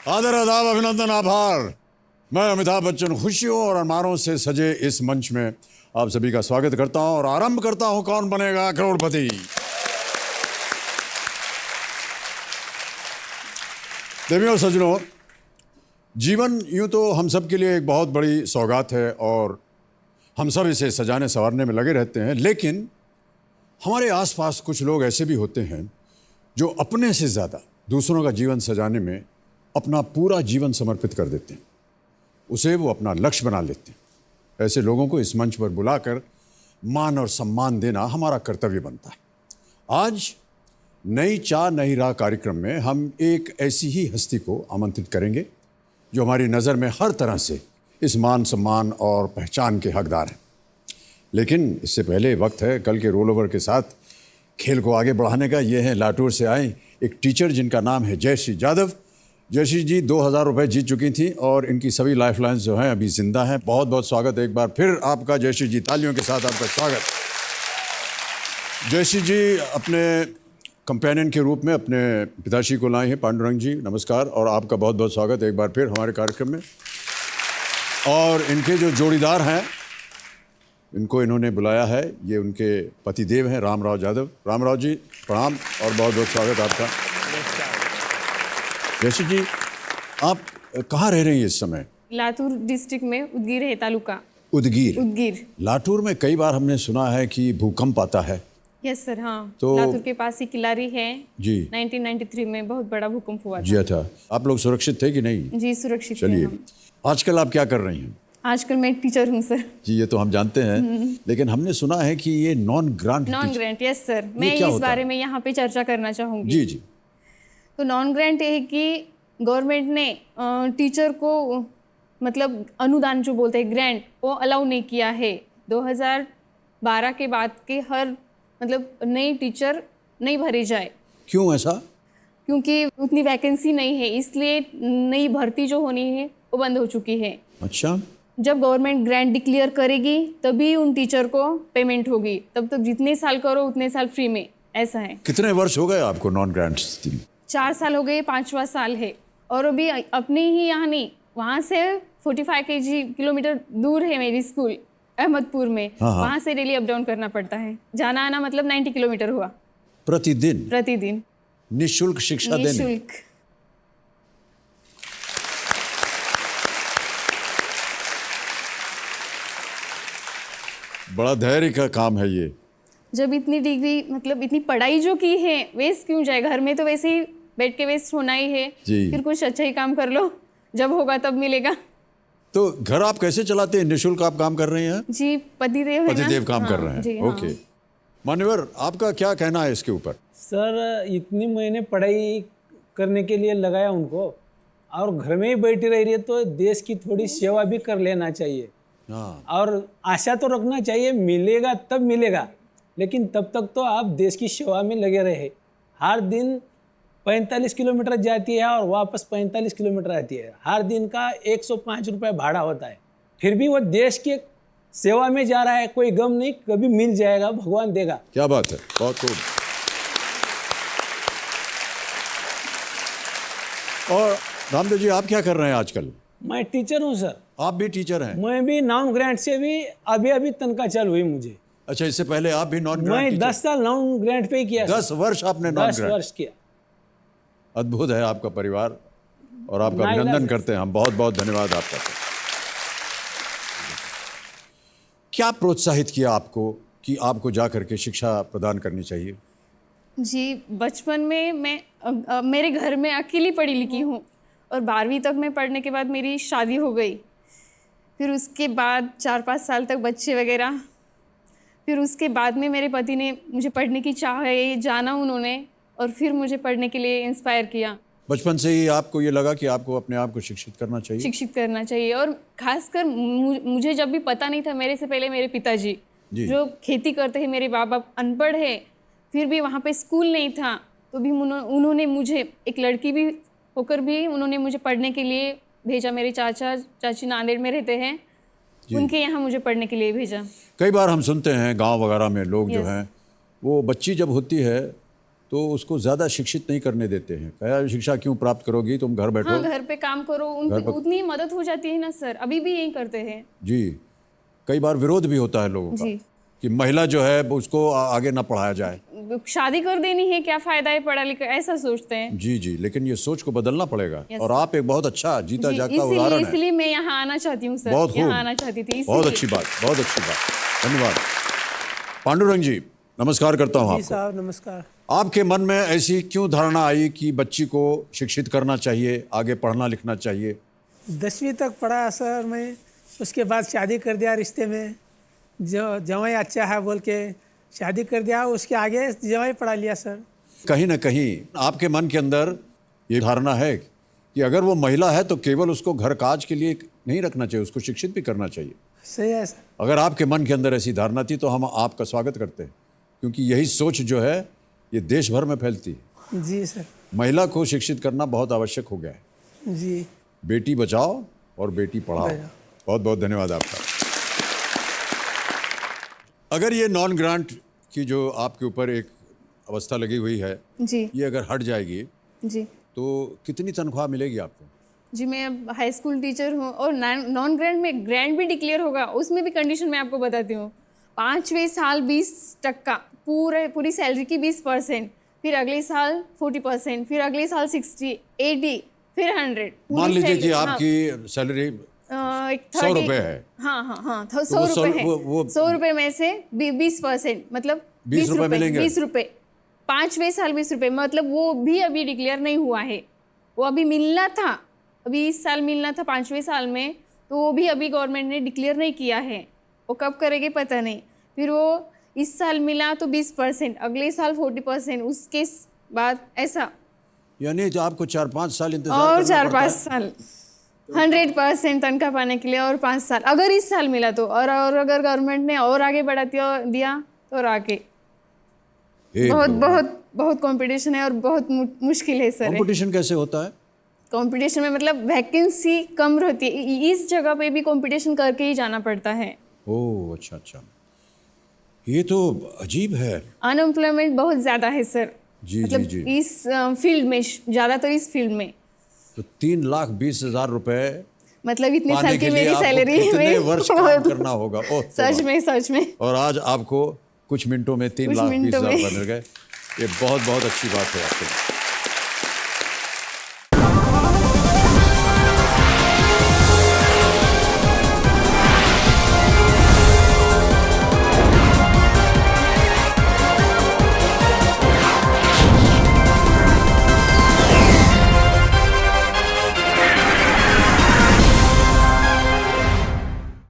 आदर आदाब अभिनंदन आभार। मैं अमिताभ बच्चन खुशियों और अरमानों से सजे इस मंच में आप सभी का स्वागत करता हूं और आरंभ करता हूं कौन बनेगा करोड़पति। देवियों और सज्जनों, जीवन यूं तो हम सब के लिए एक बहुत बड़ी सौगात है और हम सब इसे सजाने संवारने में लगे रहते हैं, लेकिन हमारे आसपास कुछ लोग ऐसे भी होते हैं जो अपने से ज़्यादा दूसरों का जीवन सजाने में अपना पूरा जीवन समर्पित कर देते हैं, उसे वो अपना लक्ष्य बना लेते हैं। ऐसे लोगों को इस मंच पर बुलाकर मान और सम्मान देना हमारा कर्तव्य बनता है। आज नई चाह नई राह कार्यक्रम में हम एक ऐसी ही हस्ती को आमंत्रित करेंगे जो हमारी नज़र में हर तरह से इस मान सम्मान और पहचान के हकदार हैं। लेकिन इससे पहले वक्त है कल के रोल ओवर के साथ खेल को आगे बढ़ाने का। ये हैं लातूर से आए एक टीचर जिनका नाम है जयश्री यादव। जयश्री जी 2000 रुपये जीत चुकी थी और इनकी सभी लाइफ लाइन्स जो हैं अभी जिंदा हैं। बहुत बहुत स्वागत एक बार फिर आपका जयश्री जी, तालियों के साथ आपका स्वागत। जयश्री जी अपने कंपेनियन के रूप में अपने पिताश्री को लाए हैं। पांडुरंग जी नमस्कार और आपका बहुत बहुत स्वागत एक बार फिर हमारे कार्यक्रम में। और इनके जो जोड़ीदार हैं इनको इन्होंने बुलाया है, ये उनके पतिदेव हैं रामराव यादव। रामराव जी प्रणाम और बहुत बहुत स्वागत आपका। जयश्री जी आप कहाँ रह रही हैं इस समय? लातूर डिस्ट्रिक्ट में उदगीर है तालुका। उदगीर। लातूर में कई बार हमने सुना है कि भूकंप आता है। यस सर, हाँ। तो लातूर के पास ही किलारी है जी। 1993 में बहुत बड़ा भूकंप हुआ जी था। आप लोग सुरक्षित थे कि नहीं? जी सुरक्षित थे चलिए, हम। आजकल आप क्या कर रही हैं? आजकल मैं टीचर हूँ सर। जी ये तो हम जानते हैं, लेकिन हमने सुना है कि ये नॉन ग्रांट। यस सर, मैं इस बारे में यहाँ पे चर्चा करना चाहूँगी। जी जी। तो नॉन ग्रांट है कि गवर्नमेंट ने टीचर को मतलब अनुदान जो बोलते हैं ग्रांट, वो अलाउ नहीं किया है। 2012 के बाद के हर मतलब नई टीचर नहीं भरे जाए। क्यों ऐसा? क्योंकि उतनी वैकेंसी नहीं है, इसलिए नई भर्ती जो होनी है वो बंद हो चुकी है। अच्छा। जब गवर्नमेंट ग्रांट डिक्लेयर करेगी तभी उन टीचर को पेमेंट होगी, तब तक जितने साल करो उतने साल फ्री में, ऐसा है। कितने वर्ष हो गए आपको नॉन ग्रांट स्थिति में? 4 साल हो गए, 5वां साल है। और अभी अपने ही यहाँ नहीं, वहाँ से 45 किलोमीटर दूर है मेरी स्कूल अहमदपुर में। वहाँ से डेली अप डाउन करना पड़ता है, जाना आना मतलब 90 किलोमीटर हुआ प्रतिदिन। निःशुल्क शिक्षा देने। निःशुल्क। बड़ा धैर्य का काम है ये। जब इतनी डिग्री मतलब इतनी पढ़ाई जो की है वेस्ट क्यों जाए? घर में तो वैसे ही बैठ के वेस्ट होना ही है। फिर कुछ अच्छा ही काम कर लो, जब होगा तब मिलेगा। तो घर आप कैसे चलाते हैं? निःशुल्क आप काम कर रही हैं? जी पतिदेव काम कर रहे हैं। ओके। मान्यवर आपका क्या कहना है इसके ऊपर? सर इतनी महीने पढ़ाई करने के लिए लगाया उनको और घर में ही बैठी रह रही है, तो देश की थोड़ी सेवा भी कर लेना चाहिए। और आशा तो रखना चाहिए मिलेगा तब मिलेगा, लेकिन तब तक तो आप देश की सेवा में लगे रहे। हर दिन 45 किलोमीटर जाती है और वापस 45 किलोमीटर आती है। हर दिन का 105 रुपये भाड़ा होता है, फिर भी वो देश की सेवा में जा रहा है। कोई गम नहीं, कभी मिल जाएगा, भगवान देगा। क्या बात है, बहुत खूब। और रामदेव जी आप क्या कर रहे हैं आजकल? मैं टीचर हूँ सर। आप भी टीचर हैं? मैं भी नॉन ग्रांट से भी अभी तनख्वाह चालू हुई मुझे। अच्छा, इससे पहले आप भी नॉन ग्रांट? मैं 10 साल नॉन ग्रांट पे किया। 10 वर्ष आपने नॉन ग्रांट? 10 वर्ष किया। अद्भुत है आपका परिवार और आपका अभिनंदन करते हैं हम। बहुत बहुत धन्यवाद आपका। क्या प्रोत्साहित किया आपको कि आपको जा करके शिक्षा प्रदान करनी चाहिए? जी बचपन में मैं मेरे घर में अकेली पढ़ी लिखी हूँ और 12वीं तक मैं पढ़ने के बाद मेरी शादी हो गई। फिर उसके बाद 4-5 साल तक बच्चे वगैरह। फिर उसके बाद में मेरे पति ने मुझे पढ़ने की चाह है जाना उन्होंने, और फिर मुझे पढ़ने के लिए इंस्पायर किया। बचपन से ही आपको ये लगा कि आपको अपने आप को शिक्षित करना चाहिए? और खासकर मुझे जब भी पता नहीं था, मेरे से पहले मेरे पिताजी जो खेती करते हैं, मेरे बाबा अनपढ़ है, फिर भी वहाँ पे स्कूल नहीं था, तो भी उन्होंने मुझे, एक लड़की भी होकर भी उन्होंने मुझे पढ़ने के लिए भेजा। मेरे चाचा चाची नांदेड़ में रहते हैं, उनके यहाँ मुझे पढ़ने के लिए भेजा। कई बार हम सुनते हैं गांव वगैरह में लोग जो हैं वो बच्ची जब होती है तो उसको ज़्यादा शिक्षित नहीं करने देते हैं। क्या शिक्षा क्यों प्राप्त करोगी, तुम घर बैठो। हाँ, घर पे काम करो, उतनी मदद हो जाती है ना सर, अभी भी यही करते हैं। जी, कई बार विरोध भी होता है लोगों का जी। कि महिला जो है उसको आगे ना पढ़ाया जाए। शादी कर देनी है, क्या फायदा है पढ़ा लिखा, ऐसा सोचते हैं। जी जी, लेकिन ये सोच को बदलना पड़ेगा। और आप एक बहुत अच्छा जीता जागता इसीलिए उदाहरण है। इसलिए मैं यहाँ आना चाहती हूँ सर, बहुत खूब, यहाँ आना चाहती थी। बहुत अच्छी बात, बहुत अच्छी बात, धन्यवाद। पांडुरंग जी, नमस्कार करता हूँ जी आपको। साहब नमस्कार। आपके मन में ऐसी क्यों धारणा आई कि बच्ची को शिक्षित करना चाहिए, आगे पढ़ना लिखना चाहिए? 10वीं तक पढ़ा सर मैं, उसके बाद शादी कर दिया रिश्ते में। जो जवाई अच्छा है बोल के शादी कर दिया, उसके आगे जवाई पढ़ा लिया सर। कहीं ना कहीं आपके मन के अंदर ये धारणा है कि अगर वो महिला है तो केवल उसको घर काज के लिए नहीं रखना चाहिए, उसको शिक्षित भी करना चाहिए। सही है सर। अगर आपके मन के अंदर ऐसी धारणा थी तो हम आपका स्वागत करते हैं, क्योंकि यही सोच जो है ये देश भर में फैलती है। जी सर। महिला को शिक्षित करना बहुत आवश्यक हो गया है। जी। बेटी बचाओ और बेटी पढ़ाओ। बहुत बहुत धन्यवाद आपका। अगर ये नॉन ग्रांट की जो आपके ऊपर एक अवस्था लगी हुई है, जी ये अगर हट जाएगी जी तो कितनी तनख्वाह मिलेगी आपको? जी, मैं अब हाई स्कूल टीचर हूँ और नॉन ग्रांट में ग्रांट भी डिक्लेयर होगा, उसमें भी कंडीशन मैं आपको बताती हूँ। 5वें साल 20%, पूरी सैलरी की 20%, फिर अगले साल 40%, फिर अगले साल 60, 80, फिर 100। मान लीजिए कि आपकी सैलरी 100 रुपए है। हाँ, 100 रुपए है। 100 रुपए में से 20%, मतलब 20 रुपए मिलेंगे। 20 रुपए 5वें साल 20 रुपए, मतलब वो भी अभी डिक्लेयर नहीं हुआ है। वो अभी मिलना था, अभी इस साल मिलना था 5वें साल में, तो वो भी अभी गवर्नमेंट ने डिक्लेयर नहीं किया है। वो कब करेंगे पता नहीं। फिर वो इस साल मिला तो 20%, अगले साल 40%, उसके बाद ऐसा। यानी जो आपको 4-5 साल इंतजार और करना पड़ता 4-5 है। साल 100% तनख्वाह पाने के लिए, और 5 साल अगर इस साल मिला तो, और अगर गवर्नमेंट ने और आगे बढ़ा दिया तो और आगे। बहुत बहुत बहुत कंपटीशन है और बहुत मुश्किल है सर। कंपटीशन कैसे होता है? कंपटीशन में मतलब वैकेंसी कम रहती है, इस जगह पे भी कंपटीशन करके ही जाना पड़ता है। ओह अच्छा अच्छा, ये तो अजीब है। अनएम्प्लॉयमेंट बहुत ज़्यादा है सर। जी मतलब जी जी। इस फील्ड में, ज़्यादातर इस फील्ड में। तो 3,20,000 रुपए मतलब इतने पाने साल के की लिए मेरी आपको सैलरी कितने में वर्ष काम करना होगा? ओह सच में। और आज आपको कुछ मिनटों में 3,20,000 रुपए मिल गए। ये बहुत बहुत अच्छी बात है आपके लिए।